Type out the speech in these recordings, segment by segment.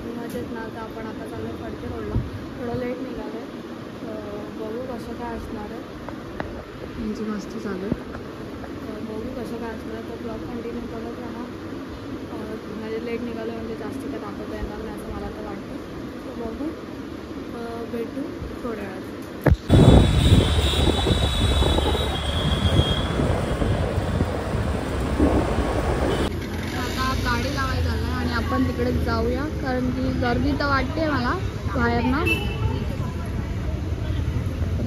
निघायचेत ना, तर आपण आता चाललो फडके रोडला. थोडं लेट निघालं आहे, बघू कसं काय असणार आहे. यांची मस्ती चालू आहे, बघू कसं काय असणार आहे. तर ब्लॉग कंटिन्यू करत राहा. म्हणजे लेट निघालं म्हणजे जास्त काय दाखवता येणार नाही असं मला तर वाटतं. तर बघू, भेटू थोड्या वेळात. आता गाडी लावायला झालं आणि आपण तिकडे जाऊया, कारण की गर्दी तर वाटते मला बाहेर ना.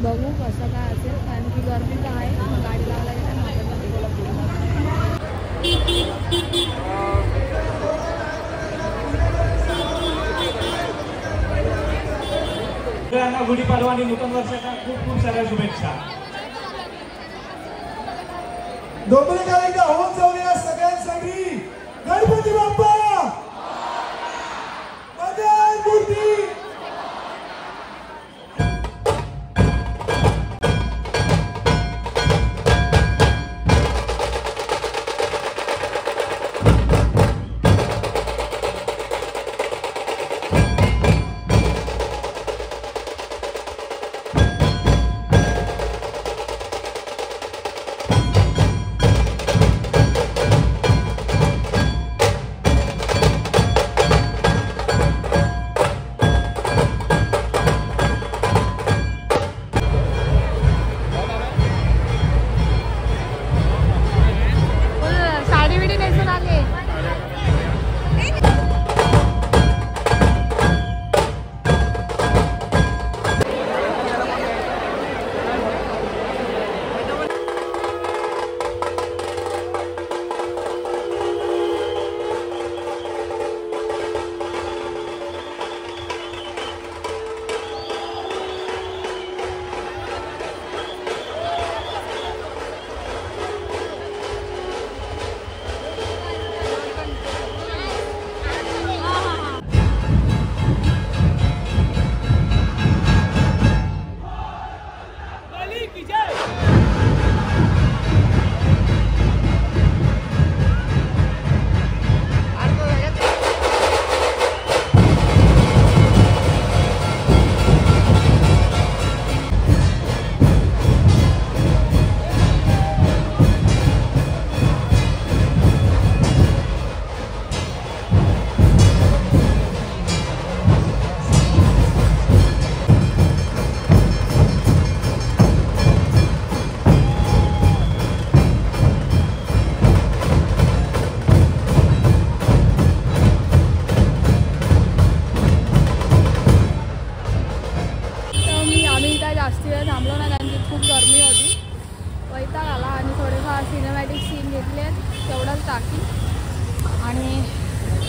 बघू कसं काय असेल, कारण की गर्दी तर आहे. मग गाडी लावायला गेलं ना सगळ्यांना गुढीपाडवा आणि नूतन वर्षाच्या खूप खूप साऱ्या शुभेच्छा. डोंबरेकरांच्या होऊन जाऊया सगळ्यांसाठी. गणपती बाप्पा मंगल मूर्ती.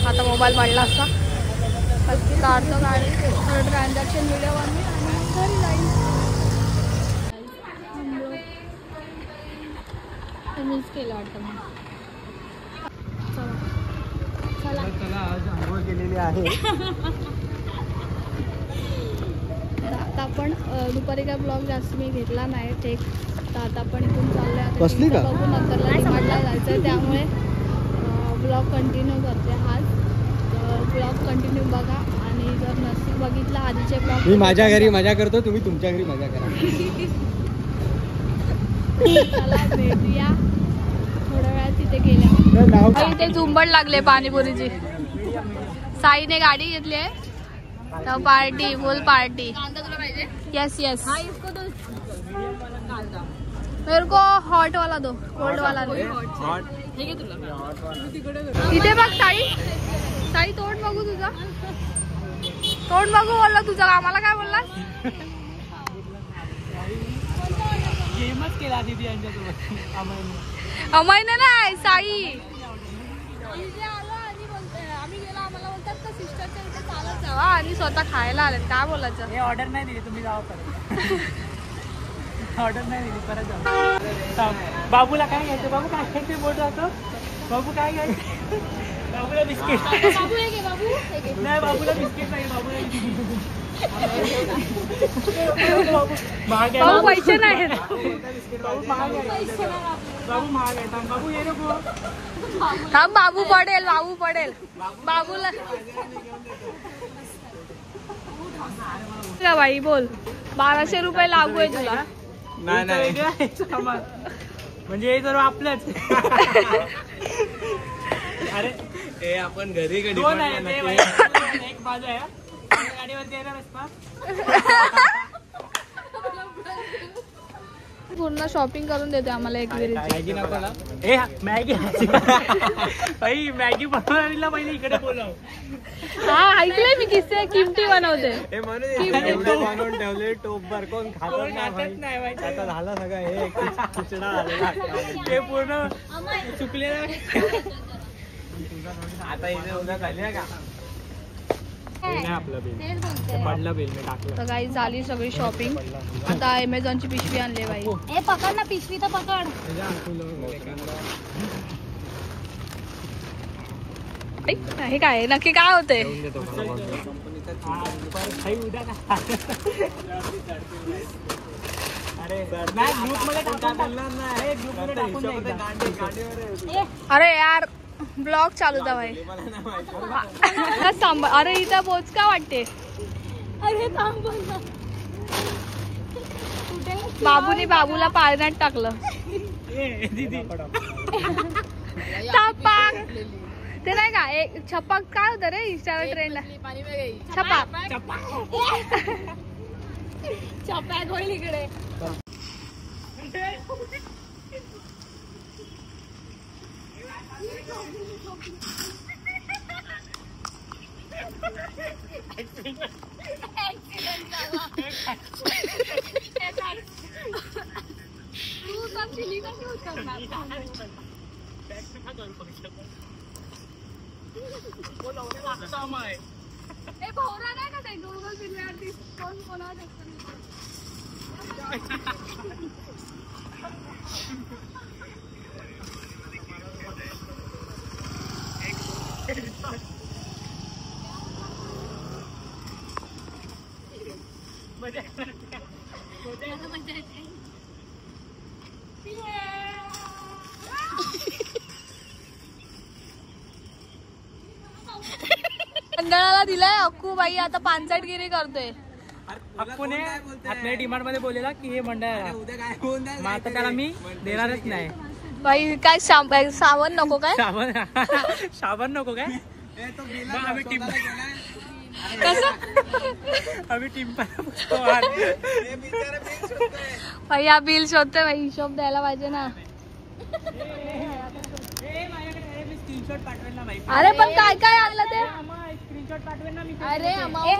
आता मोबाईल पडला असता काढतो गाडी, ट्रान्झॅक्शन व्हिडिओ बनवी आणि घरी जाईल. मिस केलं वाटतं मग. चला चला आज आंघोळ केलेली आहे. आता आपण दुपारी काय ब्लॉग जास्त मी घेतला नाही टेक. तर आता आपण इथून चाललोय, बघू नंतरला डिमांडला जायचं, त्यामुळे ब्लॉग कंटिन्यू करते. हाच ब्लॉग कंटिन्यू बघा आणि जर नसेल बघितला आधीचे ब्लॉग, मी माझ्या घरी मजा करतो, तुम्ही तुमच्या घरी मजा करा. चला भेटूया थोड्या वेळात तिथे गेल्या. इथे झुंबड लागले पाणीपुरीची. साईने गाडी घेतली आहे तर पार्टी, फुल पार्टी. Yes yes. मेरे को हॉट वाला दो, कोल्ड वाला नहीं. इथे बघ साई, साई तोंड बघू तुझा, तोंड बघू बोलला तुझा. आम्हाला काय बोललास? गेमच केला दीदी यांच्यासोबत. अमयने नाही, साई. आम्ही गेलो, आम्हाला बोलतात का सिस्टरच्या इथे चालत जावा आणि स्वतः खायला आले. काय बोलायचं? हे ऑर्डर नाही दिली, तुम्ही जावा परत. ऑर्डर नाही दिली, परत जाऊ. बाबूला काय घ्यायचं? बाबू काय घ्यायचं बोलतो असं? बाबू काय घ्यायचं? बाबूला बिस्किट. बाबू हे घे, बाबू हे घे. नाही बाबूला बिस्किट नाही, बाबूला बाबू महाग आहे. पैसे नाही. बाबू महाग आहे. बाबू महाग आहे. थांब बाबू ये नको. थांब बाबू पडेल बाबूला का बाई बोल 1200 रुपये लागू आहे तुला. नाही सामान म्हणजे हे सर्व आपलंच. अरे हे आपण घरी दोन आहे ते बाई. एक बाजू आहे गाडीवरती येणार असता. पूर्ण शॉपिंग करून देते आम्हाला एक विरीची. मॅगी नको ना. ए मॅगी बाई मॅगी बनवायला पहिले इकडे बोलाव. हा ऐकलंय मी किस्से किमटी बनवते. हे म्हणून एवढं बनवून ठेवले टोपभर कोण खात कोण खातच नाही बाई. आता झालं सगळं हे खिचडा झालेला. ते पूर्ण चुकलेलं. आता इथे उद्या झाली का आपलं बिल पडलं बिल मी टाकलं. तर काही झाली सगळी शॉपिंग. आता अमेझॉनची पिशवी आणली बाई. ए पकड ना पिशवी तर पकड. हे काय नक्की काय होते. अरे नाही ग्रुप मध्ये टाकून द्यायचा. अरे यार ब्लॉग चालू था भाई. सांभाळ. अरे इथं बोचका वाटते. अरे थांब ना. बाबूने बाबूला पाळण्यात टाकलं. छपाक ते नाही का एक छपाक काय होतं रे इंस्टावर ट्रेंडला. छपाक चपॅक होईल इकडे. तू सब चिली कशी उतरणार. ए भोवरा नाही का ते गुगल फिरल्यावरती कोण कोणावर मंडळाला दिलाय अक्कू बाई आता पानसटगिरी करतोय. अक्कूने आपल्या डिमांड मध्ये बोललेला की हे मंडळ आहे. मग आता त्याला मी देणारच नाही. बाई काय सावन नको काय. साबण नको काय. आम्ही टीम आम्ही टीम बाई हा बिल शोधते बाई. हिशोब द्यायला पाहिजे ना. स्क्रीनशॉट पाठवेल ना. अरे पण काय काय आणलं ते. स्क्रीनशॉट पाठवेल ना मी. अरे हे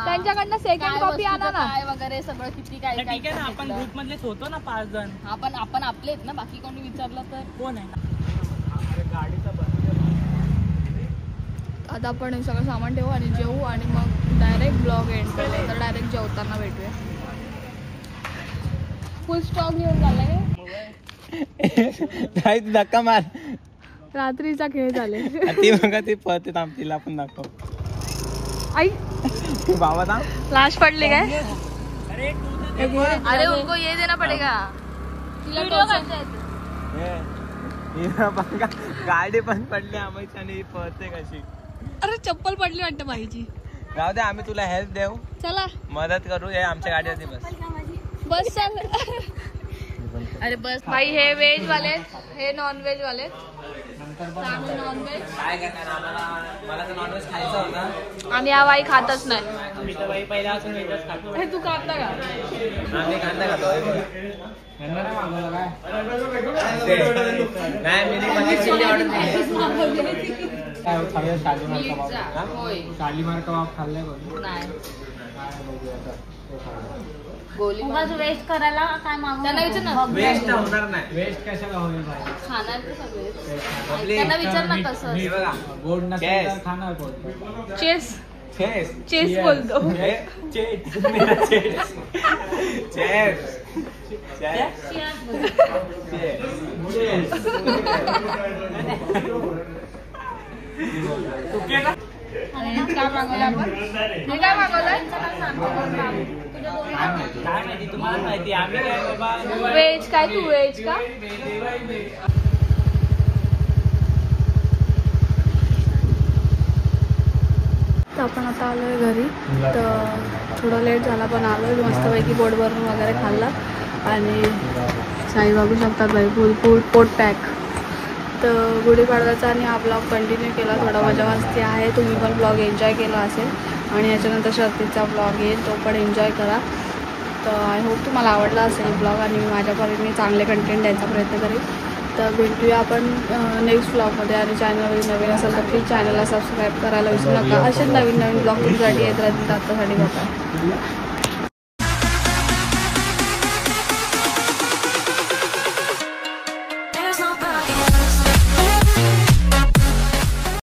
त्यांच्याकडनं सेकंड कॉपी आणा ना. काय वगैरे सगळं किती काय ठीक आहे ना. आपण ग्रुप मधलेच होतो ना 5 जण. आपण आपलेच ना. बाकी कोणी विचारलं तर कोण आहे गाडीचा. आता आपण हे सगळं सामान ठेवू आणि जेवू आणि मग डायरेक्ट ब्लॉग एंड करू. तर डायरेक्ट जेवताना भेटूया. फुल स्टॉक घेऊन चाललाय. काय धक्का मार. रात्रीचा खेळ झाले. ती बघा ती पळते थांब तिला पण दाखव. आई बाबा थांब. लाश पडली काय. अरे उनको ये देना पडेगा. गाडी पण पडली आम्ही आणि पळते कशी. अरे चप्पल पडली वाटतं बाईची. राहू दे आम्ही तुला हेल्प देऊ चला मदत करू. हे आमच्या गाडीवरती बस. बस चल. अरे बस भाई हे व्हेज वाले हे नॉन व्हेज वाले. नॉन व्हेज काय करणार आम्हाला. मला तर नॉनव्हेज खायचं होतं आणि हा बाई खातच नाही. मी तर बाई पहिला असून वेगळंच खातो. हे तू खाता का. आम्ही कांदा खातो. नाही मी पनीर चिल्ली ऑर्डर केली. शालीमार कबाब खाल्लाय गोली वेस्ट करायला काय मागू. त्यांना विचार ना. वेस्ट होणार नाही. वेस्ट कशाला होईल खाणार ते सगळे. त्यांना विचार ना कसं. गोड नसेल तर खाणार कोण. चेस चेस चेस बोलतो. काय मागवलं आपण. हे काय मागवलंय. काय माहिती तू तुम्हाला माहिती आम्ही काय बाबा व्हेज काय तू व्हेज का तर आपण आता आलो आहे घरी तर थोडं लेट झाला पण आलो आहे मस्तपैकी पोट भरून वगैरे खाल्ला आणि साई बघू शकतात भाई फुल पोट पॅक तर गुढीपाडव्याचा आणि हा ब्लॉग कंटिन्यू केला थोडा मजा मस्ती आहे तुम्ही पण ब्लॉग एन्जॉय केला असेल आणि याच्यानंतर शर्तीचा ब्लॉग येईल तो पण एन्जॉय करा तर आय होप तुम्हाला आवडला असेल ब्लॉग आणि मी माझ्या परीने चांगले कंटेंट द्यायचा प्रयत्न करेन तर भेटूया आपण नेक्स्ट ब्लॉगमध्ये आणि चॅनलवर नवीन असेल तर प्लीज चॅनलला सबस्क्राईब करायला विसरू नका असेच नवीन ब्लॉग तुमच्यासाठी येत राहतील आत्तासाठी बघा